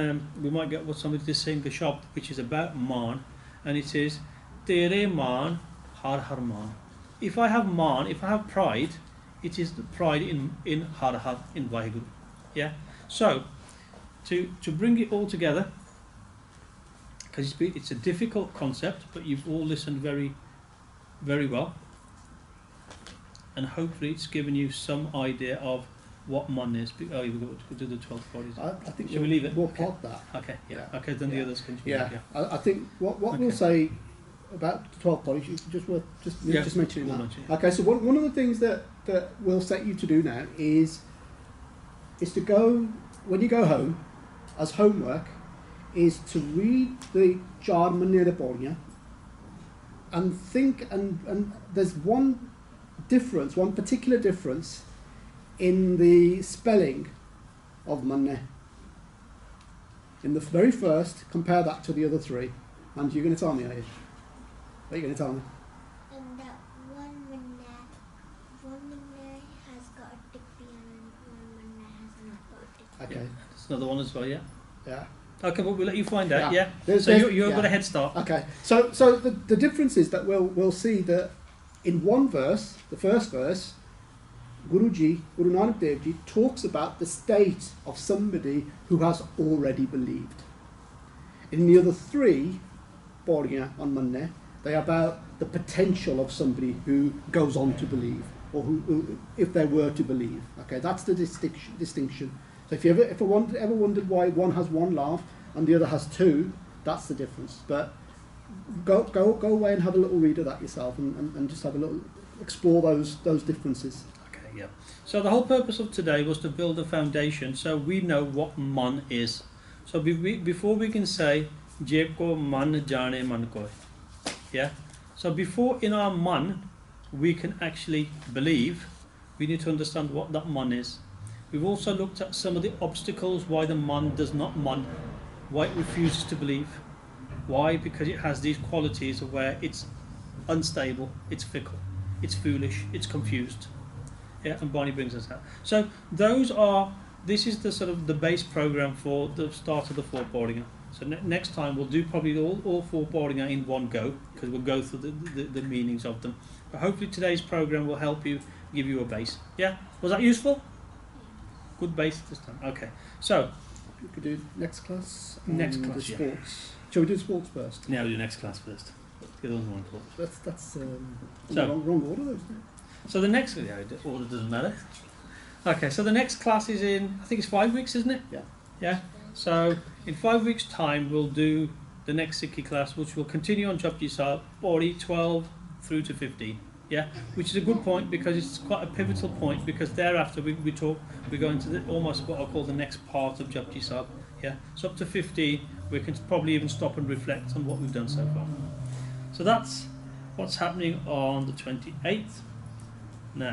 we might get somebody to sing a shop which is about man, and it says, Tere man, har har man. If I have man, if I have pride, it is the pride in har har, in Vaheguru. Yeah? So, to bring it all together, because it's a difficult concept, but you've all listened very, very well. And hopefully it's given you some idea of what man is. Oh, you've got to do the 12 bodies. I think Shall we leave it? We'll plot that. Okay, yeah. Yeah. Okay, then the Yeah. others can. Yeah, I think what Okay. we'll say about the 12 bodies, you just worth just mentioning we'll that. mention it. Okay, so one of the things that we'll set you to do now is to go, when you go home, as homework, is to read the Char Manera Podiya and think, and there's one difference, one particular difference in the spelling of Manne. In the very first, compare that to the other three. And you're going to tell me, are you? Are you going to tell me? And that one manna has got a tippy and one manna has not got a tippy. Okay. There's another one as well, yeah? Yeah. Okay, but we'll let you find out, yeah? There's- So there's- you've yeah. got a head start. Okay. So the difference is that we'll see that in one verse, the first verse, Guru Nanak Dev Ji talks about the state of somebody who has already believed. In the other three, Podiya on Manne, they are about the potential of somebody who goes on to believe, or who if they were to believe. Okay, that's the distinction. So if you ever wondered why one has one laugh and the other has two, that's the difference. But go away and have a little read of that yourself, and just have a little explore those differences. Okay, yeah. So the whole purpose of today was to build a foundation so we know what man is. So before we can say, Je ko man jane man koi. Yeah? So before in our man we can actually believe, we need to understand what that man is. We've also looked at some of the obstacles why the man does not man, why it refuses to believe. Why? Because it has these qualities of where it's unstable, it's fickle, it's foolish, it's confused. Yeah, and Bani brings us out. So this is the sort of the base program for the start of the 4 Podiya. So next time we'll do probably all 4 Podiya in one go, because we'll go through the meanings of them. But hopefully today's program will help you, give you a base. Yeah? Was that useful? Good base this time. Okay. So We could do next class. Next and class, the yeah. sports. Shall we do sports first? now we'll do next class first. The other one's more important. That's So- wrong order, though, isn't it? So the next the order doesn't matter. Okay, so the next class is in, I think it's 5 weeks, isn't it? Yeah. Yeah. So in 5 weeks' time, we'll do the next Sikhi class, which will continue on Japji Sahib, 12 through to 15. Yeah, which is a good point because it's quite a pivotal point, because thereafter we go into almost what I call the next part of Japji Sahib. Yeah, so up to 15, we can probably even stop and reflect on what we've done so far. So that's what's happening on the 28th. Now,